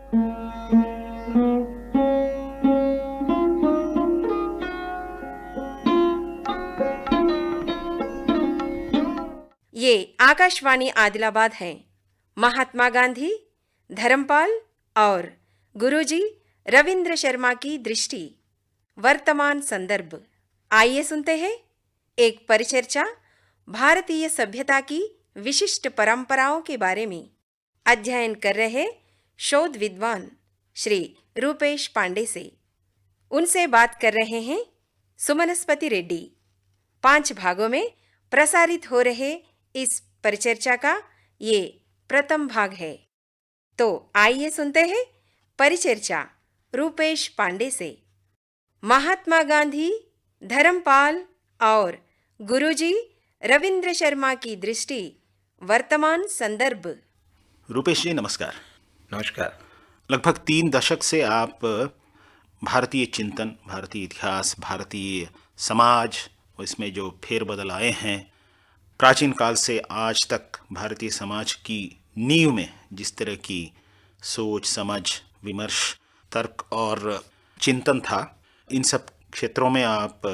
ये आकाशवाणी आदिलाबाद है। महात्मा गांधी, धर्मपाल और गुरुजी रविंद्र शर्मा की दृष्टि, वर्तमान संदर्भ। आइए सुनते हैं एक परिचर्चा भारतीय सभ्यता की विशिष्ट परंपराओं के बारे में। अध्ययन कर रहे शोध विद्वान श्री रूपेश पांडे से। उनसे बात कर रहे हैं सुमनस्पति रेड्डी। 5 भागों में प्रसारित हो रहे इस परिचर्चा का ये प्रथम भाग है। तो आइए सुनते हैं परिचर्चा रूपेश पांडे से। महात्मा गांधी, धर्मपाल और गुरुजी रविंद्र शर्मा की दृष्टि, वर्तमान संदर्भ। रूपेश जी नमस्कार। नमस्कार। लगभग 3 दशक से आप भारतीय चिंतन, भारतीय इतिहास, भारतीय समाज और इसमें जो फेरबदल आए हैं, प्राचीन काल से आज तक भारतीय समाज की नींव में जिस तरह की सोच, समझ, विमर्श, तर्क और चिंतन था, इन सब क्षेत्रों में आप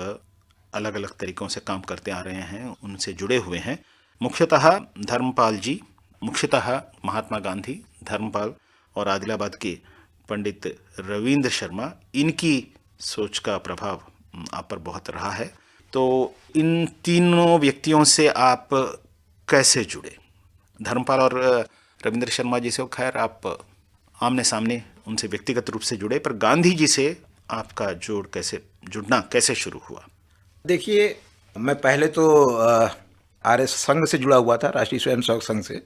अलग अलग तरीकों से काम करते आ रहे हैं, उनसे जुड़े हुए हैं। मुख्यतः धर्मपाल जी, मुख्यतः महात्मा गांधी, धर्मपाल और आदिलाबाद के पंडित रविंद्र शर्मा, इनकी सोच का प्रभाव आप पर बहुत रहा है। तो इन तीनों व्यक्तियों से आप कैसे जुड़े? धर्मपाल और रविंद्र शर्मा जी से खैर आप आमने सामने उनसे व्यक्तिगत रूप से जुड़े, पर गांधी जी से आपका जुड़ना कैसे शुरू हुआ? देखिए, मैं पहले तो आर्य संघ से जुड़ा हुआ था, राष्ट्रीय स्वयंसेवक संघ से।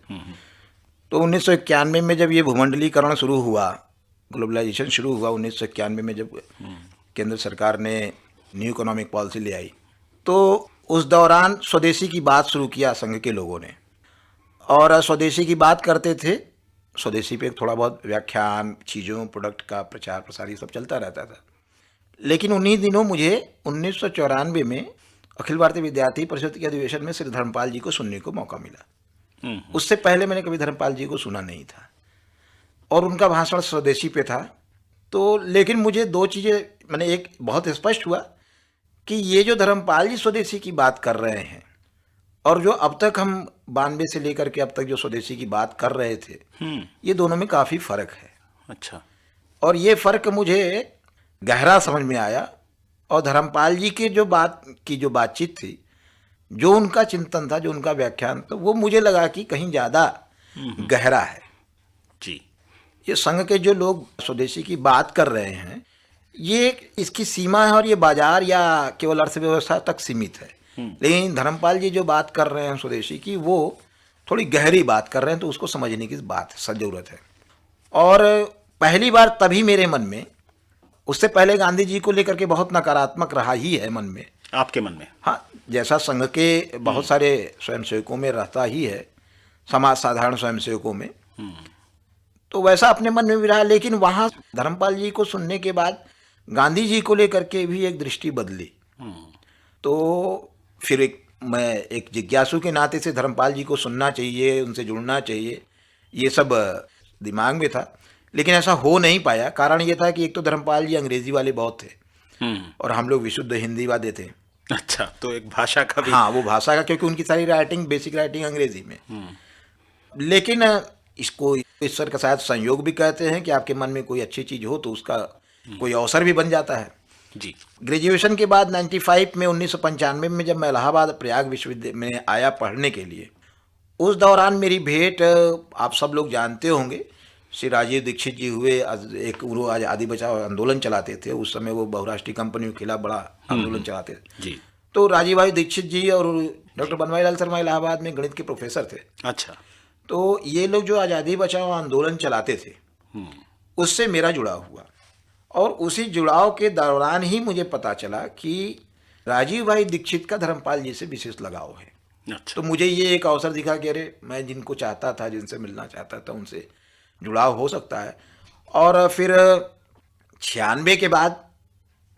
तो 1991 में जब ये भूमंडलीकरण शुरू हुआ, ग्लोबलाइजेशन शुरू हुआ, 1991 में जब केंद्र सरकार ने न्यू इकोनॉमिक पॉलिसी ले आई, तो उस दौरान स्वदेशी की बात शुरू किया संघ के लोगों ने। और स्वदेशी की बात करते थे, स्वदेशी पे थोड़ा बहुत व्याख्यान, चीज़ों, प्रोडक्ट का प्रचार प्रसार ये सब चलता रहता था। लेकिन उन्हीं दिनों मुझे 1994 में अखिल भारतीय विद्यार्थी परिषद के अधिवेशन में श्री धर्मपाल जी को सुनने को मौका मिला। उससे पहले मैंने कभी धर्मपाल जी को सुना नहीं था और उनका भाषण स्वदेशी पे था। तो लेकिन मुझे 2 चीज़ें, मैंने एक बहुत स्पष्ट हुआ कि ये जो धर्मपाल जी स्वदेशी की बात कर रहे हैं और जो अब तक हम 92 से लेकर के अब तक जो स्वदेशी की बात कर रहे थे, ये दोनों में काफ़ी फ़र्क है। अच्छा। और ये फ़र्क मुझे गहरा समझ में आया। और धर्मपाल जी के जो बातचीत थी, जो उनका चिंतन था, जो उनका व्याख्यान था, वो मुझे लगा कि कहीं ज़्यादा गहरा है। जी। ये संघ के जो लोग स्वदेशी की बात कर रहे हैं, ये इसकी सीमा है और ये बाजार या केवल अर्थव्यवस्था तक सीमित है। लेकिन धर्मपाल जी जो बात कर रहे हैं स्वदेशी की, वो थोड़ी गहरी बात कर रहे हैं, तो उसको समझने की बात ज़रूरत है। और पहली बार तभी मेरे मन में, उससे पहले गांधी जी को लेकर के बहुत नकारात्मक रहा ही है मन में। आपके मन में? हाँ, जैसा संघ के बहुत सारे स्वयंसेवकों में रहता ही है, समाज साधारण स्वयंसेवकों में, तो वैसा अपने मन में भी रहा। लेकिन वहाँ धर्मपाल जी को सुनने के बाद गांधी जी को लेकर के भी एक दृष्टि बदली। तो फिर मैं एक जिज्ञासु के नाते से धर्मपाल जी को सुनना चाहिए, उनसे जुड़ना चाहिए, ये सब दिमाग में था। लेकिन ऐसा हो नहीं पाया। कारण ये था कि एक तो धर्मपाल जी अंग्रेजी वाले बहुत थे और हम लोग विशुद्ध हिंदी वाले थे। अच्छा, तो एक भाषा का भी। हाँ, वो भाषा का, क्योंकि उनकी सारी राइटिंग, बेसिक राइटिंग अंग्रेजी में। लेकिन इसको ईश्वर का शायद संयोग भी कहते हैं कि आपके मन में कोई अच्छी चीज़ हो तो उसका कोई अवसर भी बन जाता है। जी। ग्रेजुएशन के बाद 95 में 1995 में जब मैं इलाहाबाद प्रयाग विश्वविद्यालय में आया पढ़ने के लिए, उस दौरान मेरी भेंट, आप सब लोग जानते होंगे, श्री राजीव दीक्षित जी हुए। वो आज आदि बचाओ आंदोलन चलाते थे, उस समय वो बहुराष्ट्रीय कंपनियों के खिलाफ बड़ा आंदोलन चलाते थे। जी। तो राजीव भाई दीक्षित जी और डॉक्टर बनवारीलाल शर्मा इलाहाबाद में गणित के प्रोफेसर थे। अच्छा। तो ये लोग जो आज़ादी बचाओ आंदोलन चलाते थे, उससे मेरा जुड़ाव हुआ। और उसी जुड़ाव के दौरान ही मुझे पता चला कि राजीव भाई दीक्षित का धर्मपाल जी से विशेष लगाव है। अच्छा। तो मुझे ये एक अवसर दिखा कि अरे, मैं जिनको चाहता था, जिनसे मिलना चाहता था, उनसे जुड़ाव हो सकता है। और फिर 96 के बाद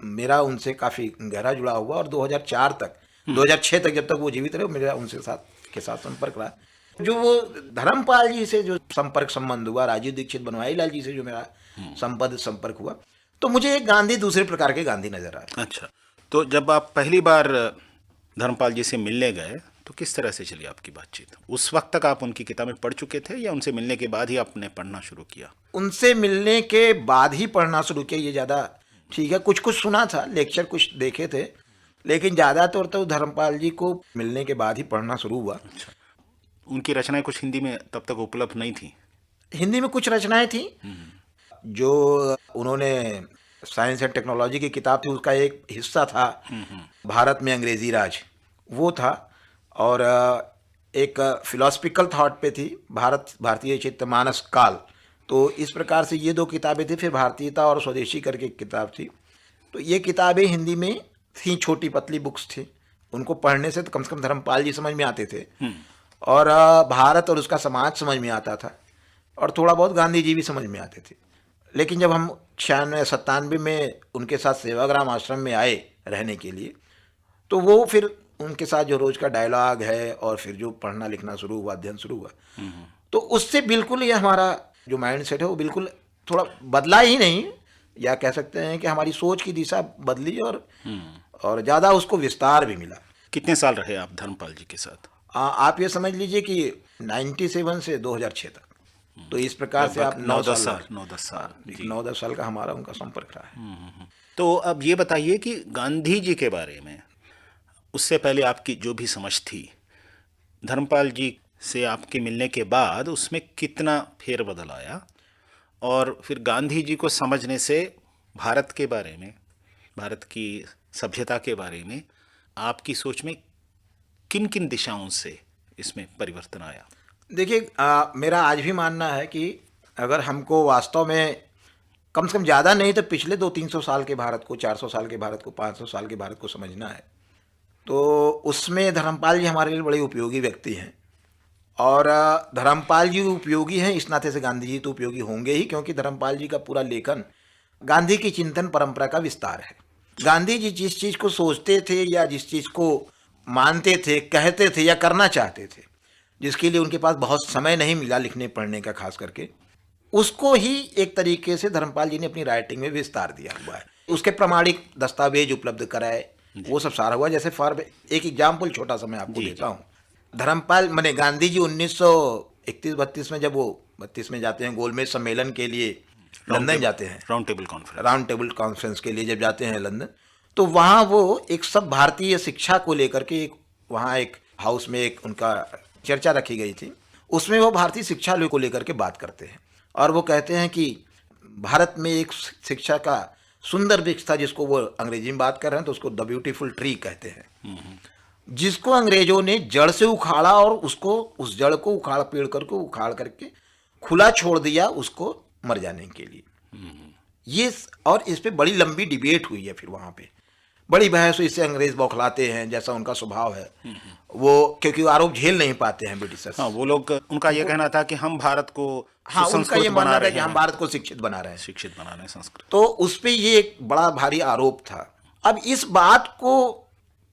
मेरा उनसे काफ़ी गहरा जुड़ाव हुआ और 2004 तक, 2006 तक, जब तक वो जीवित रहे, मेरा उनसे के साथ संपर्क रहा। जो वो धर्मपाल जी से जो संपर्क संबंध हुआ, राजीव दीक्षित बनवारी लाल जी से जो मेरा संपर्क हुआ, तो मुझे एक गांधी दूसरे प्रकार के गांधी नजर आए। अच्छा, तो जब आप पहली बार धर्मपाल जी से मिलने गए तो किस तरह से चली आपकी बातचीत? उस वक्त तक आप उनकी किताबें पढ़ चुके थे या उनसे मिलने के बाद ही आपने पढ़ना शुरू किया? उनसे मिलने के बाद ही पढ़ना शुरू किया, ये ज़्यादा ठीक है। कुछ कुछ सुना था, लेक्चर कुछ देखे थे, लेकिन ज़्यादातर तो धर्मपाल जी को मिलने के बाद ही पढ़ना शुरू हुआ। अच्छा, उनकी रचनाएं कुछ हिंदी में तब तक उपलब्ध नहीं थी? हिंदी में कुछ रचनाएं थी। जो उन्होंने साइंस एंड टेक्नोलॉजी की किताब थी, उसका एक हिस्सा था भारत में अंग्रेजी राज, वो था। और एक फिलोसफिकल थॉट पे थी, भारतीय चित्त मानस काल। तो इस प्रकार से ये दो किताबें थी। फिर भारतीयता और स्वदेशी करके एक किताब थी। तो ये किताबें हिंदी में थी, छोटी पतली बुक्स थी। उनको पढ़ने से तो कम से कम धर्मपाल जी समझ में आते थे, और भारत और उसका समाज समझ में आता था, और थोड़ा बहुत गांधी जी भी समझ में आते थे। लेकिन जब हम 96-97 में उनके साथ सेवाग्राम आश्रम में आए रहने के लिए, तो वो फिर उनके साथ जो रोज का डायलॉग है और फिर जो पढ़ना लिखना शुरू हुआ, अध्ययन शुरू हुआ, तो उससे बिल्कुल ये हमारा जो माइंड सेट है वो बिल्कुल थोड़ा बदला ही नहीं, या कह सकते हैं कि हमारी सोच की दिशा बदली, और ज़्यादा उसको विस्तार भी मिला। कितने साल रहे आप धर्मपाल जी के साथ? आप ये समझ लीजिए कि 97 से 2006 तक, तो इस प्रकार से आप 9-10 साल का हमारा उनका संपर्क रहा है। तो अब ये बताइए कि गांधी जी के बारे में उससे पहले आपकी जो भी समझ थी, धर्मपाल जी से आपके मिलने के बाद उसमें कितना फेरबदल आया, और फिर गांधी जी को समझने से भारत के बारे में, भारत की सभ्यता के बारे में आपकी सोच में किन किन दिशाओं से इसमें परिवर्तन आया? देखिए, मेरा आज भी मानना है कि अगर हमको वास्तव में कम से कम ज़्यादा नहीं तो पिछले 200-300 साल के भारत को, 400 साल के भारत को, 500 साल के भारत को समझना है, तो उसमें धर्मपाल जी हमारे लिए बड़े उपयोगी व्यक्ति हैं। और धर्मपाल जी उपयोगी हैं इस नाते से गांधी जी तो उपयोगी होंगे ही, क्योंकि धर्मपाल जी का पूरा लेखन गांधी की चिंतन परंपरा का विस्तार है। गांधी जी जिस चीज़ को सोचते थे या जिस चीज़ को मानते थे, कहते थे या करना चाहते थे, जिसके लिए उनके पास बहुत समय नहीं मिला लिखने पढ़ने का खास करके, उसको ही एक तरीके से धर्मपाल जी ने अपनी राइटिंग में विस्तार दिया हुआ है। उसके प्रमाणिक दस्तावेज उपलब्ध कराए, वो सब सारा हुआ। जैसे फॉर एक एग्जाम्पल छोटा सा मैं आपको देता हूँ। धर्मपाल माने गांधी जी 1931-32 में, जब वो 32 में जाते हैं गोलमेज सम्मेलन के लिए, लंदन जाते हैं, राउंड टेबल कॉन्फ्रेंस के लिए जब जाते हैं लंदन, तो वहाँ वो एक सब भारतीय शिक्षा को लेकर के वहाँ एक हाउस में एक उनका चर्चा रखी गई थी। उसमें वो भारतीय शिक्षा को लेकर के बात करते हैं, और वो कहते हैं कि भारत में एक शिक्षा का सुंदर वृक्ष था, जिसको वो अंग्रेजी में बात कर रहे हैं तो उसको द ब्यूटीफुल ट्री कहते हैं, जिसको अंग्रेजों ने जड़ से उखाड़ा, और उसको उस जड़ को उखाड़ करके खुला छोड़ दिया उसको मर जाने के लिए। ये और इस पे बड़ी लंबी डिबेट हुई है। फिर वहाँ पे बड़ी बहस हुई, इससे अंग्रेज बौखलाते हैं, जैसा उनका स्वभाव है वो, क्योंकि आरोप झेल नहीं पाते हैं ब्रिटिशर्स। हाँ, वो लोग, उनका ये कहना था कि हम भारत को, हाँ, उनका ये मानना था कि हम भारत को शिक्षित बना रहे हैं, संस्कृत। तो उस पे ये एक बड़ा भारी आरोप था। अब इस बात को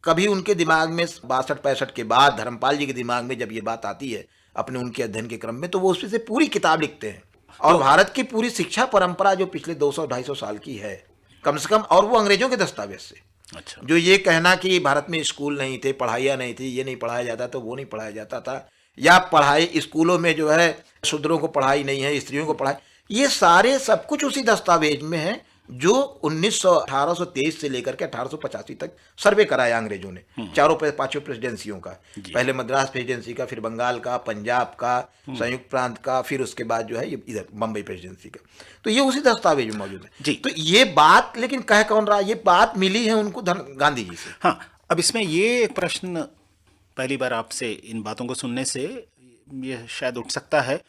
कभी उनके दिमाग में 62-65 के बाद, धर्मपाल जी के दिमाग में जब ये बात आती है अपने उनके अध्ययन के क्रम में, तो वो उस पे से पूरी किताब लिखते हैं, और भारत की पूरी शिक्षा परंपरा जो पिछले 200-250 साल की है कम से कम, और वो अंग्रेजों के दस्तावेज से। अच्छा। जो ये कहना कि भारत में स्कूल नहीं थे, पढ़ाइयाँ नहीं थी, ये नहीं पढ़ाया जाता था, वो नहीं पढ़ाया जाता था, या पढ़ाई स्कूलों में जो है शूद्रों को पढ़ाई नहीं है, स्त्रियों को पढ़ाई, ये सारे सब कुछ उसी दस्तावेज में है जो 1823 से लेकर के 1885 तक सर्वे कराया अंग्रेजों ने, चारों 5 प्रेसिडेंसियों का, पहले मद्रास प्रेसिडेंसी का, फिर बंगाल का, पंजाब का, संयुक्त प्रांत का, फिर उसके बाद जो है ये इधर बम्बई प्रेसिडेंसी का। तो ये उसी दस्तावेज में मौजूद है। तो ये बात लेकिन कह कौन रहा, ये बात मिली है उनको गांधी जी से। हाँ, अब इसमें ये एक प्रश्न पहली बार आपसे इन बातों को सुनने से ये शायद उठ सकता है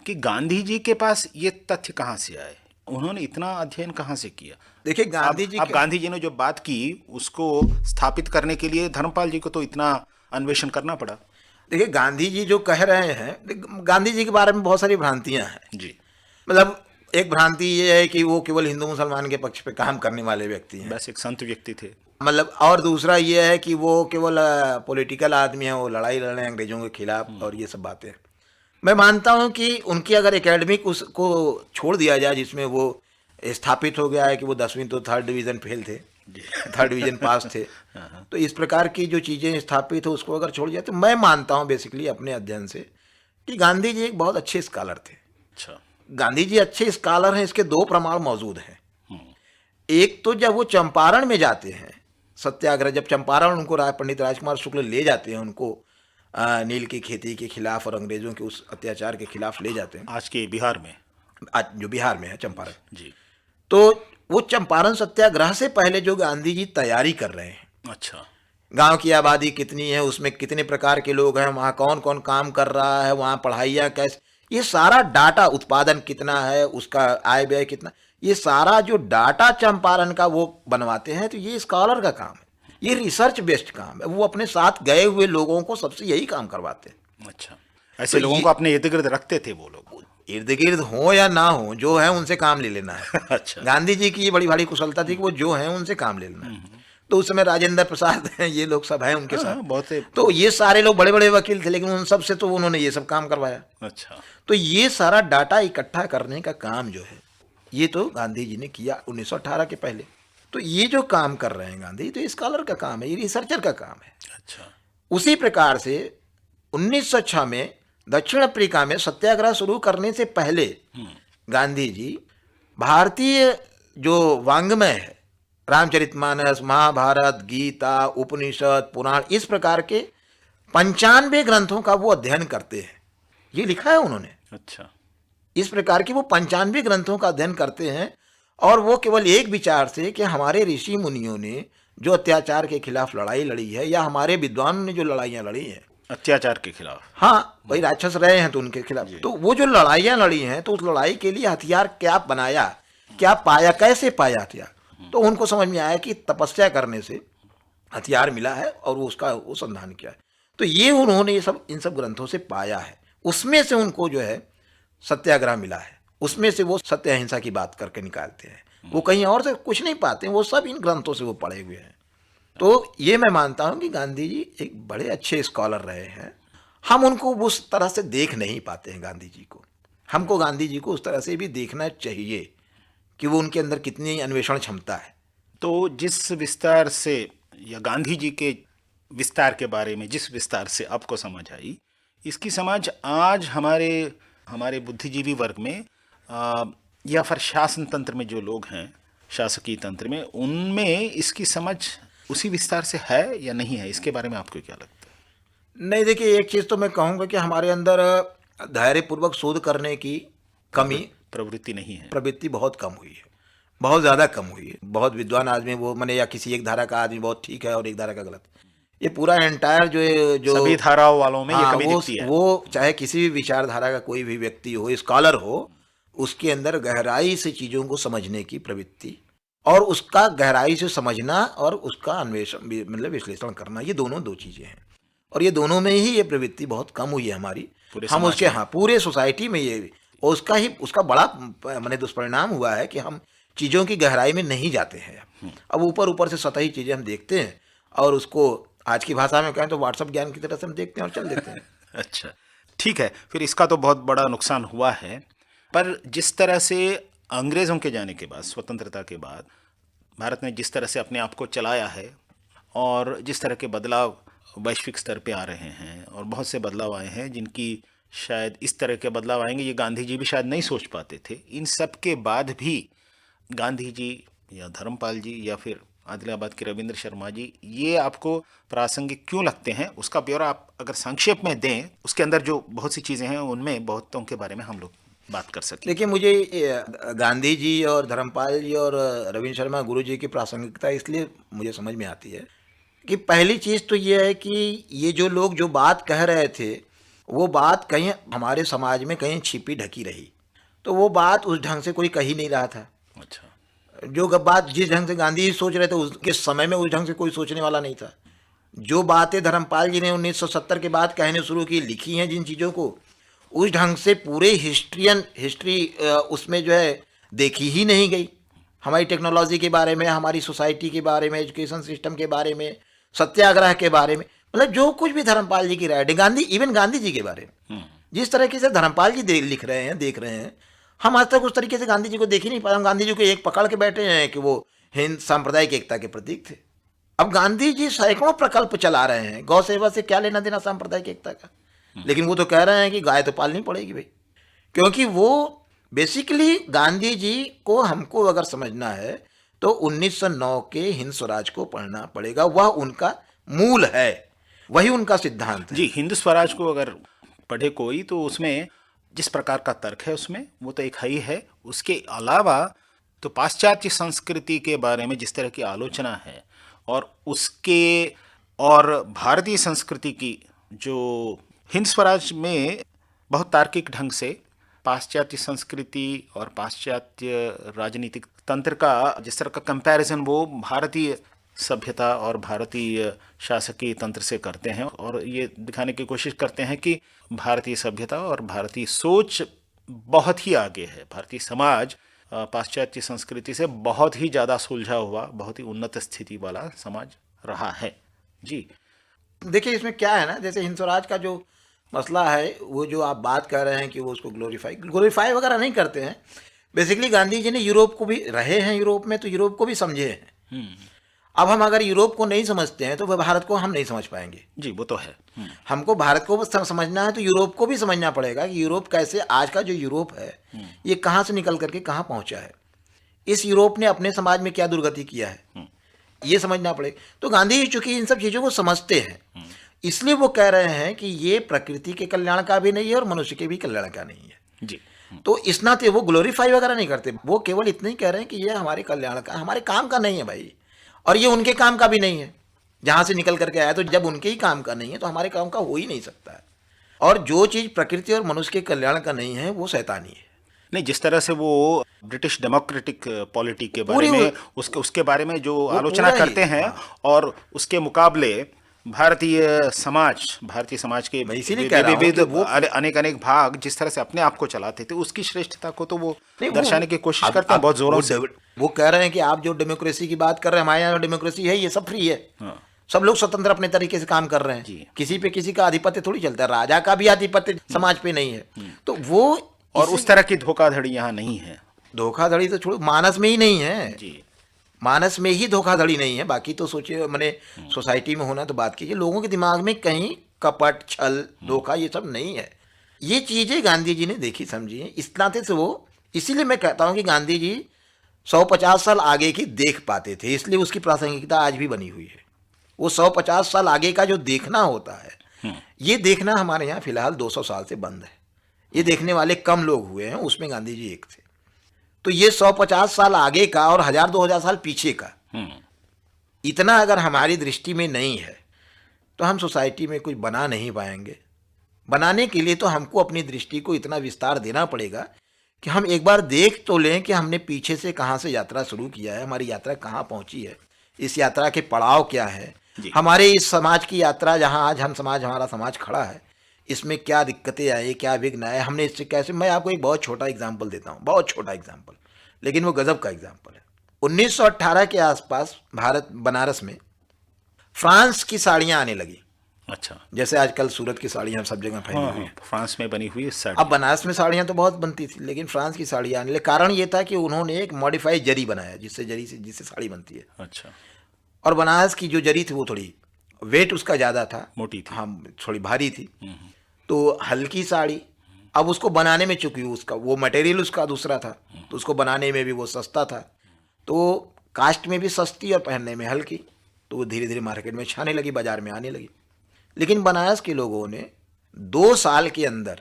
कि गांधी जी के पास ये तथ्य कहाँ से आए, उन्होंने इतना अध्ययन कहाँ से किया? देखिए, गांधी जी ने जो बात की उसको स्थापित करने के लिए धर्मपाल जी को तो इतना अन्वेषण करना पड़ा। देखिए, गांधी जी जो कह रहे हैं, गांधी जी के बारे में बहुत सारी भ्रांतियां हैं जी। मतलब एक भ्रांति ये है कि वो केवल हिंदू मुसलमान के पक्ष पे काम करने वाले व्यक्ति हैं, बस एक संत व्यक्ति थे। मतलब। और दूसरा ये है कि वो केवल पॉलिटिकल आदमी है, वो लड़ाई लड़ रहे हैं अंग्रेजों के खिलाफ और ये सब बातें। मैं मानता हूँ कि उनकी अगर एकेडमिक उसको छोड़ दिया जाए, जिसमें वो स्थापित हो गया है कि वो 10वीं तो 3rd डिवीज़न फेल थे, 3rd डिवीज़न पास थे, तो इस प्रकार की जो चीज़ें स्थापित हो उसको अगर छोड़ दिया, तो मैं मानता हूँ बेसिकली अपने अध्ययन से कि गांधी जी एक बहुत अच्छे स्कॉलर थे। अच्छा। गांधी जी अच्छे स्कॉलर हैं, इसके 2 प्रमाण मौजूद हैं। एक तो जब वो चंपारण में जाते हैं सत्याग्रह, जब चंपारण उनको पंडित राजकुमार शुक्ल ले जाते हैं, उनको नील की खेती के खिलाफ और अंग्रेजों के उस अत्याचार के खिलाफ ले जाते हैं, आज के बिहार में, आज जो बिहार में है चंपारण जी। तो वो चंपारण सत्याग्रह से पहले जो गांधी जी तैयारी कर रहे हैं, अच्छा। गांव की आबादी कितनी है, उसमें कितने प्रकार के लोग हैं, वहाँ कौन कौन काम कर रहा है, वहाँ पढ़ाइयाँ कैसे, ये सारा डाटा, उत्पादन कितना है, उसका आय व्यय कितना, ये सारा जो डाटा चंपारण का वो बनवाते हैं। तो ये स्कॉलर का काम है, ये रिसर्च बेस्ड काम है। वो अपने साथ गए हुए लोगों को सबसे यही काम करवाते हैं। अच्छा, ऐसे लोगों को अपने इर्द गिर्द रखते थे वो लोग? इर्द गिर्द हो या ना हो, जो है उनसे काम ले लेना है। अच्छा। गांधी जी की ये बड़ी भारी कुशलता थी कि वो जो है उनसे काम ले लेना है। तो उस समय राजेंद्र प्रसाद हैं, ये लोग सब हैं उनके साथ, बहुत से। तो ये सारे लोग बड़े बड़े वकील थे, लेकिन उन सब से तो उन्होंने ये सब काम करवाया। अच्छा। तो ये सारा डाटा इकट्ठा करने का काम जो है, ये तो गांधी जी ने किया 1918 के पहले। तो ये जो काम कर रहे हैं गांधी, तो ये स्कॉलर का काम है, ये रिसर्चर का काम है। अच्छा। उसी प्रकार से 1906 में दक्षिण अफ्रीका में सत्याग्रह शुरू करने से पहले गांधी जी भारतीय जो वांग्मय है, रामचरितमानस, महाभारत, गीता, उपनिषद, पुराण, इस प्रकार के 95 ग्रंथों का वो अध्ययन करते हैं। ये लिखा है उन्होंने। अच्छा। इस प्रकार की वो 95 ग्रंथों का अध्ययन करते हैं, और वो केवल एक विचार से कि हमारे ऋषि मुनियों ने जो अत्याचार के खिलाफ लड़ाई लड़ी है, या हमारे विद्वानों ने जो लड़ाइयाँ लड़ी हैं अत्याचार के खिलाफ, हाँ, वही राक्षस रहे हैं तो उनके खिलाफ, तो वो जो लड़ाइयाँ लड़ी हैं, तो उस लड़ाई के लिए हथियार क्या बनाया, क्या पाया, कैसे पाया हथियार, तो उनको समझ में आया कि तपस्या करने से हथियार मिला है, और वो उसका वो संधान किया है। तो ये उन्होंने ये सब इन सब ग्रंथों से पाया है, उसमें से उनको जो है सत्याग्रह मिला है, उसमें से वो सत्य अहिंसा की बात करके निकालते हैं। वो कहीं और से कुछ नहीं पाते, वो सब इन ग्रंथों से वो पढ़े हुए हैं। तो ये मैं मानता हूँ कि गांधी जी एक बड़े अच्छे स्कॉलर रहे हैं। हम उनको उस तरह से देख नहीं पाते हैं गांधी जी को। हमको गांधी जी को उस तरह से भी देखना चाहिए कि वो उनके अंदर कितनी अन्वेषण क्षमता है। तो जिस विस्तार से, या गांधी जी के विस्तार के बारे में जिस विस्तार से आपको समझ आई, इसकी समझ आज हमारे बुद्धिजीवी वर्ग में या फिर शासन तंत्र में जो लोग हैं, शासकीय तंत्र में, उनमें इसकी समझ उसी विस्तार से है या नहीं है? इसके बारे में आपको क्या लगता है? नहीं, देखिए, एक चीज़ तो मैं कहूँगा कि हमारे अंदर धैर्यपूर्वक शोध करने की कमी, प्रवृत्ति नहीं है, प्रवृत्ति बहुत कम हुई है, बहुत ज़्यादा कम हुई है। बहुत विद्वान आदमी वो मैंने, या किसी एक धारा का आदमी बहुत ठीक है और एक धारा का गलत, ये पूरा एंटायर जो सभी धाराओं वालों में ये हाँ, कमी दिखती है। वो चाहे किसी भी विचारधारा का कोई भी व्यक्ति हो, स्कॉलर हो, उसके अंदर गहराई से चीज़ों को समझने की प्रवृत्ति, और उसका गहराई से समझना और उसका अन्वेषण, मतलब विश्लेषण करना, ये दोनों दो चीज़ें हैं। और ये दोनों में ही ये प्रवृत्ति बहुत कम हुई है हमारी। हम उसके, हाँ, पूरे सोसाइटी में ये, और उसका बड़ा मैंने दुष्परिणाम हुआ है कि हम चीज़ों की गहराई में नहीं जाते हैं। अब ऊपर ऊपर से सतही चीज़ें हम देखते हैं, और उसको आज की भाषा में कहें तो व्हाट्सएप ज्ञान की तरह से हम देखते हैं और चल देते हैं। अच्छा, ठीक है। फिर इसका तो बहुत बड़ा नुकसान हुआ है। पर जिस तरह से अंग्रेज़ों के जाने के बाद, स्वतंत्रता के बाद, भारत ने जिस तरह से अपने आप को चलाया है, और जिस तरह के बदलाव वैश्विक स्तर पे आ रहे हैं, और बहुत से बदलाव आए हैं जिनकी शायद इस तरह के बदलाव आएंगे ये गांधी जी भी शायद नहीं सोच पाते थे। इन सब के बाद भी गांधी जी या धर्मपाल जी या फिर आदिलाबाद के रविंद्र शर्मा जी, ये आपको प्रासंगिक क्यों लगते हैं? उसका ब्यौरा आप अगर संक्षेप में दें, उसके अंदर जो बहुत सी चीज़ें हैं उनमें बहुतों के बारे में हम लोग बात कर सकें। देखिए, मुझे गांधी जी और धर्मपाल जी और रविंद्र शर्मा गुरु जी की प्रासंगिकता इसलिए मुझे समझ में आती है कि पहली चीज़ तो ये है कि ये जो लोग जो बात कह रहे थे, वो बात कहीं हमारे समाज में कहीं छिपी ढकी रही, तो वो बात उस ढंग से कोई कही नहीं रहा था। अच्छा। जो बात जिस ढंग से गांधी जी सोच रहे थे, उसके समय में उस ढंग से कोई सोचने वाला नहीं था। जो बातें धर्मपाल जी ने 1970 के बाद कहने शुरू की, लिखी हैं जिन चीज़ों को, उस ढंग से पूरे हिस्ट्री उसमें जो है देखी ही नहीं गई। हमारी टेक्नोलॉजी के बारे में, हमारी सोसाइटी के बारे में, एजुकेशन सिस्टम के बारे में, सत्याग्रह के बारे में, मतलब जो कुछ भी धर्मपाल जी की राय, गांधी जी के बारे में जिस तरीके से धर्मपाल जी लिख रहे हैं, देख रहे हैं, हम आज तक उस तरीके से गांधी जी को देख ही नहीं पाए। हम गांधी जी को एक पकड़ के बैठे हैं कि वो हिंद सांप्रदायिक एकता के प्रतीक थे। अब गांधी जी सैकड़ों प्रकल्प चला रहे हैं, गौ सेवा से क्या लेना देना सांप्रदायिक एकता का, लेकिन वो तो कह रहे हैं कि गाय तो पालनी पड़ेगी भाई, क्योंकि वो बेसिकली गांधी जी को हमको अगर समझना है तो 1909 के हिंद स्वराज को पढ़ना पड़ेगा। वह उनका मूल है, वही उनका सिद्धांत है। जी, हिंद स्वराज को अगर पढ़े कोई तो उसमें जिस प्रकार का तर्क है उसमें वो तो एक ही है। उसके अलावा तो पाश्चात्य संस्कृति के बारे में जिस तरह की आलोचना है और उसके और भारतीय संस्कृति की जो हिंद स्वराज में बहुत तार्किक ढंग से पाश्चात्य संस्कृति और पाश्चात्य राजनीतिक तंत्र का जिस तरह का कंपैरिजन वो भारतीय सभ्यता और भारतीय शासकीय तंत्र से करते हैं और ये दिखाने की कोशिश करते हैं कि भारतीय सभ्यता और भारतीय सोच बहुत ही आगे है। भारतीय समाज पाश्चात्य संस्कृति से बहुत ही ज़्यादा सुलझा हुआ, बहुत ही उन्नत स्थिति वाला समाज रहा है। जी देखिए इसमें क्या है ना, जैसे हिंद स्वराज का जो मसला है, वो जो आप बात कर रहे हैं कि वो उसको ग्लोरीफाई वगैरह नहीं करते हैं। बेसिकली गांधी जी ने यूरोप को भी रहे हैं, यूरोप में तो यूरोप को भी समझे हैं। अब हम अगर यूरोप को नहीं समझते हैं तो वह भारत को हम नहीं समझ पाएंगे। जी वो तो है। हमको भारत को समझना है तो यूरोप को भी समझना पड़ेगा कि यूरोप कैसे, आज का जो यूरोप है ये कहाँ से निकल करके कहाँ पहुँचा है, इस यूरोप ने अपने समाज में क्या दुर्गति किया है, ये समझना पड़ेगा। तो गांधी जी चूंकि इन सब चीज़ों को समझते हैं, इसलिए वो कह रहे हैं कि ये प्रकृति के कल्याण का भी नहीं है और मनुष्य के भी कल्याण का नहीं है। जी तो इस नाते वो ग्लोरीफाई वगैरह नहीं करते, वो केवल इतना ही कह रहे हैं कि ये हमारे कल्याण का, हमारे काम का नहीं है भाई, और ये उनके काम का भी नहीं है। जहाँ से निकल करके आया, तो जब उनके ही काम का नहीं है तो हमारे काम का हो ही नहीं सकता है। और जो चीज़ प्रकृति और मनुष्य के कल्याण का नहीं है वो शैतानी है। नहीं, जिस तरह से वो ब्रिटिश डेमोक्रेटिक पॉलिटी के बारे में उसके बारे में जो आलोचना करते हैं और उसके मुकाबले भारतीय समाज के विविध अनेक भाग जिस तरह से अपने आप को चलाते थे, उसकी श्रेष्ठता को तो वो दर्शाने की कोशिश करते हैं बहुत जोरों से। वो कह रहे हैं कि आप जो डेमोक्रेसी की बात कर रहे हैं, हमारे यहाँ डेमोक्रेसी है, ये सब फ्री है। सब लोग स्वतंत्र अपने तरीके से काम कर रहे हैं, किसी पे किसी का आधिपत्य थोड़ी चलता है, राजा का भी आधिपत्य समाज पे नहीं है। तो वो और उस तरह की धोखाधड़ी यहाँ नहीं है। धोखाधड़ी तो छोड़ो, मानस में ही नहीं है जी, मानस में ही धोखाधड़ी नहीं है। बाकी तो सोचिए, मैंने सोसाइटी में होना तो बात कीजिए, लोगों के दिमाग में कहीं कपट, छल, धोखा ये सब नहीं है। ये चीज़ें गांधी जी ने देखी समझी है, इस नाते से वो, इसीलिए मैं कहता हूँ कि गांधी जी 150 साल आगे की देख पाते थे, इसलिए उसकी प्रासंगिकता आज भी बनी हुई है। वो 150 साल आगे का जो देखना होता है, ये देखना हमारे यहाँ फिलहाल 200 साल से बंद है। ये देखने वाले कम लोग हुए हैं, उसमें गांधी जी एक थे। तो ये 150 साल आगे का और 1000-2000 साल पीछे का, इतना अगर हमारी दृष्टि में नहीं है तो हम सोसाइटी में कुछ बना नहीं पाएंगे। बनाने के लिए तो हमको अपनी दृष्टि को इतना विस्तार देना पड़ेगा कि हम एक बार देख तो लें कि हमने पीछे से कहाँ से यात्रा शुरू किया है, हमारी यात्रा कहाँ पहुँची है, इस यात्रा के पड़ाव क्या है, हमारे इस समाज की यात्रा जहाँ आज हमारा समाज खड़ा है, इसमें क्या दिक्कतें आई, क्या विघ्न आए, हमने इससे कैसे। मैं आपको एक बहुत छोटा एग्जाम्पल देता हूँ, बहुत छोटा एग्जाम्पल, लेकिन वो गजब का एग्जाम्पल है। 1918 के आसपास बनारस में फ्रांस की साड़ियाँ आने लगी। अच्छा, जैसे आजकल सूरत की साड़ियाँ सब जगह फैली हुई हैं, फ्रांस में बनी हुई साड़ी। अब बनारस में साड़ियाँ तो बहुत बनती थी, लेकिन फ्रांस की साड़ियाँ आने लगी। कारण ये था कि उन्होंने एक मॉडिफाइड जरी बनाया, जिससे साड़ी बनती है। अच्छा, और बनारस की जो जरी थी वो थोड़ी वेट उसका ज़्यादा था, मोटी थी, हाँ थोड़ी भारी थी, तो हल्की साड़ी। अब उसको बनाने में, चूंकि उसका वो मटेरियल उसका दूसरा था, तो उसको बनाने में भी वो सस्ता था, तो कास्ट में भी सस्ती और पहनने में हल्की, तो वो धीरे धीरे मार्केट में छाने लगी, बाजार में आने लगी। लेकिन बनारस के लोगों ने 2 साल के अंदर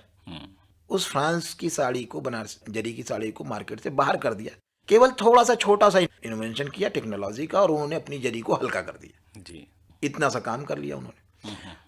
उस फ्रांस की साड़ी को, बनारस जरी की साड़ी को मार्केट से बाहर कर दिया। केवल थोड़ा सा छोटा सा इन्वेंशन किया टेक्नोलॉजी का, और उन्होंने अपनी जरी को हल्का कर दिया जी, इतना सा काम कर लिया उन्होंने।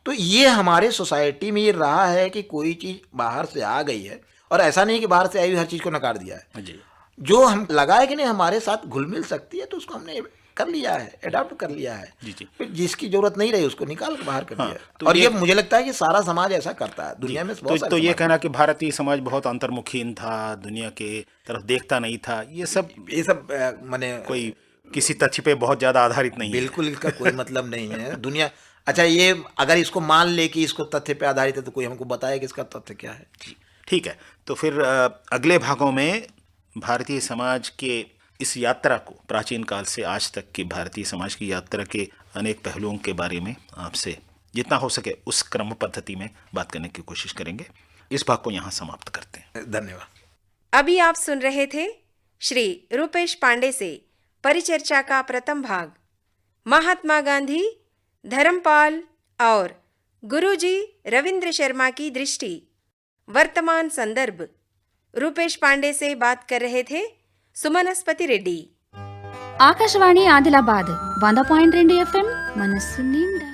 तो ये हमारे सोसाइटी में ये रहा है कि कोई चीज़ बाहर से आ गई है, और ऐसा नहीं कि बाहर से आई हुई हर चीज़ को नकार दिया है जी। जो हम लगाए कि नहीं हमारे साथ घुल मिल सकती है, तो उसको हमने कर लिया है, अडॉप्ट कर लिया है। जी जी। फिर जिसकी जरूरत नहीं रही उसको निकाल के बाहर कर हाँ, दिया। तो और ये- ये मुझे लगता है कि सारा समाज ऐसा करता है दुनिया में। बहुत तो सारे ये समाज- कहना कि भारतीय समाज बहुत अंतर्मुखीन था, दुनिया के तरफ देखता नहीं था, ये सब माने कोई किसी तथ्य पे बहुत ज्यादा आधारित नहीं है। बिल्कुल इसका कोई मतलब नहीं है। दुनिया अच्छा, ये अगर इसको मान ले कि इसको तथ्य पे आधारित है तो कोई हमको बताए कि इसका तथ्य क्या है। जी ठीक है। तो फिर अगले भागों में भारतीय समाज के इस यात्रा को, प्राचीन काल से आज तक की भारतीय समाज की यात्रा के अनेक पहलुओं के बारे में आपसे जितना हो सके उस क्रम पद्धति में बात करने की कोशिश करेंगे। इस भाग को यहाँ समाप्त करते हैं। धन्यवाद। अभी आप सुन रहे थे श्री रूपेश पांडे से परिचर्चा का प्रथम भाग, महात्मा गांधी, धर्मपाल और गुरुजी रविंद्र शर्मा की दृष्टि, वर्तमान संदर्भ। रूपेश पांडे से बात कर रहे थे सुमनस्पति रेड्डी। ఆకాశవాణి ఆదిలాబాద్ 100.2 FM మనస్సు నిండా